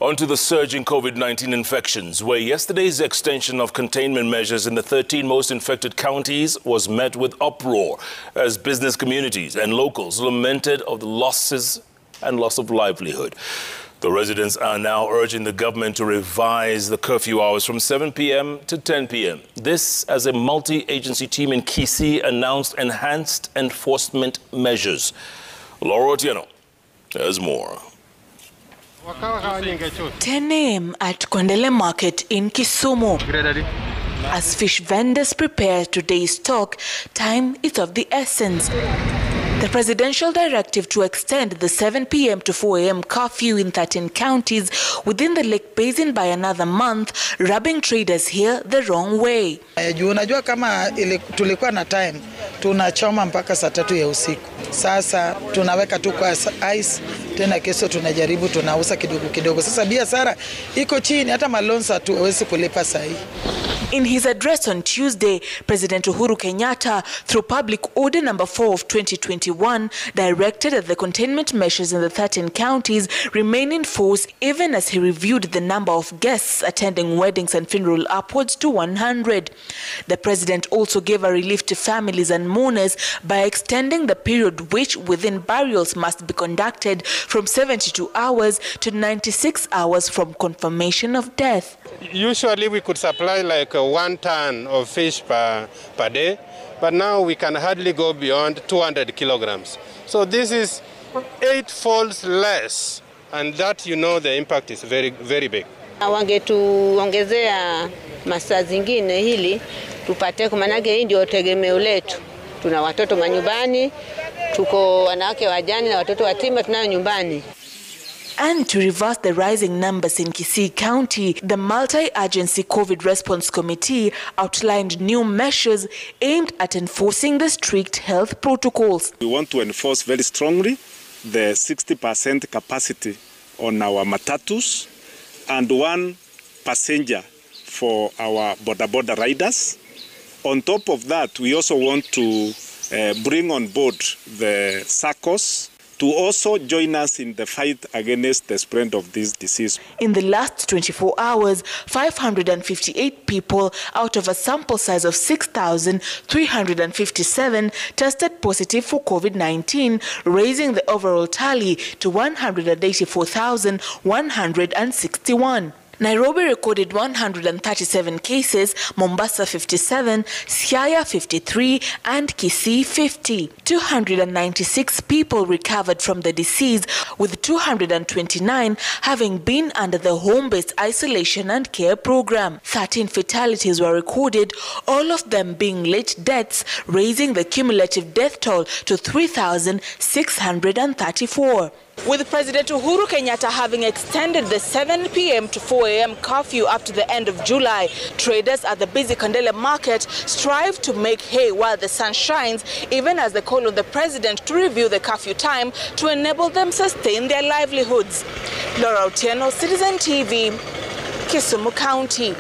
On to the surge in COVID-19 infections, where yesterday's extension of containment measures in the 13 most infected counties was met with uproar as business communities and locals lamented of the losses and loss of livelihood. The residents are now urging the government to revise the curfew hours from 7 p.m. to 10 p.m. This as a multi-agency team in Kisii announced enhanced enforcement measures. Laura Otieno has more. 10 a.m. at Kondele Market in Kisumu. As fish vendors prepare today's stock, time is of the essence. The presidential directive to extend the 7 p.m. to 4 a.m. curfew in 13 counties within the Lake Basin by another month, rubbing traders here the wrong way. Unajua kama tulikuwa na time, tunachoma mpaka saa 3 ya usiku. Sasa tunaweka tu kwa ice, tena kesho tunajaribu tunauza kidogo kidogo. Sasa biashara iko chini, hata malonsa hatuwezi kulipa sahi. In his address on Tuesday, President Uhuru Kenyatta, through Public Order No. 4 of 2021, directed that the containment measures in the 13 counties remain in force even as he reviewed the number of guests attending weddings and funerals upwards to 100. The president also gave a relief to families and mourners by extending the period which within burials must be conducted from 72 hours to 96 hours from confirmation of death. Usually we could supply like 1 ton of fish per day, but now we can hardly go beyond 200 kilograms. So this is 8 folds less, and that, you know, the impact is very, very big. Wangetuongezea masaa zingine hili tupate, kwa maana hii ndio tegemeo letu. Tuna watoto manyumbani, tuko wanawake wajane na watoto yatima tunayo nyumbani. And to reverse the rising numbers in Kisii County, the Multi-Agency COVID Response Committee outlined new measures aimed at enforcing the strict health protocols. We want to enforce very strongly the 60% capacity on our matatus and 1 passenger for our boda riders. On top of that, we also want to bring on board the SACCOs to also join us in the fight against the spread of this disease. In the last 24 hours, 558 people out of a sample size of 6,357 tested positive for COVID-19, raising the overall tally to 184,161. Nairobi recorded 137 cases, Mombasa 57, Siaya 53, and Kisii 50. 296 people recovered from the disease, with 229 having been under the home-based isolation and care program. 13 fatalities were recorded, all of them being late deaths, raising the cumulative death toll to 3,634. With President Uhuru Kenyatta having extended the 7 p.m. to 4 a.m. curfew up to the end of July, traders at the busy Kondele Market strive to make hay while the sun shines, even as they call on the president to review the curfew time to enable them sustain their livelihoods. Laura Otieno, Citizen TV, Kisumu County.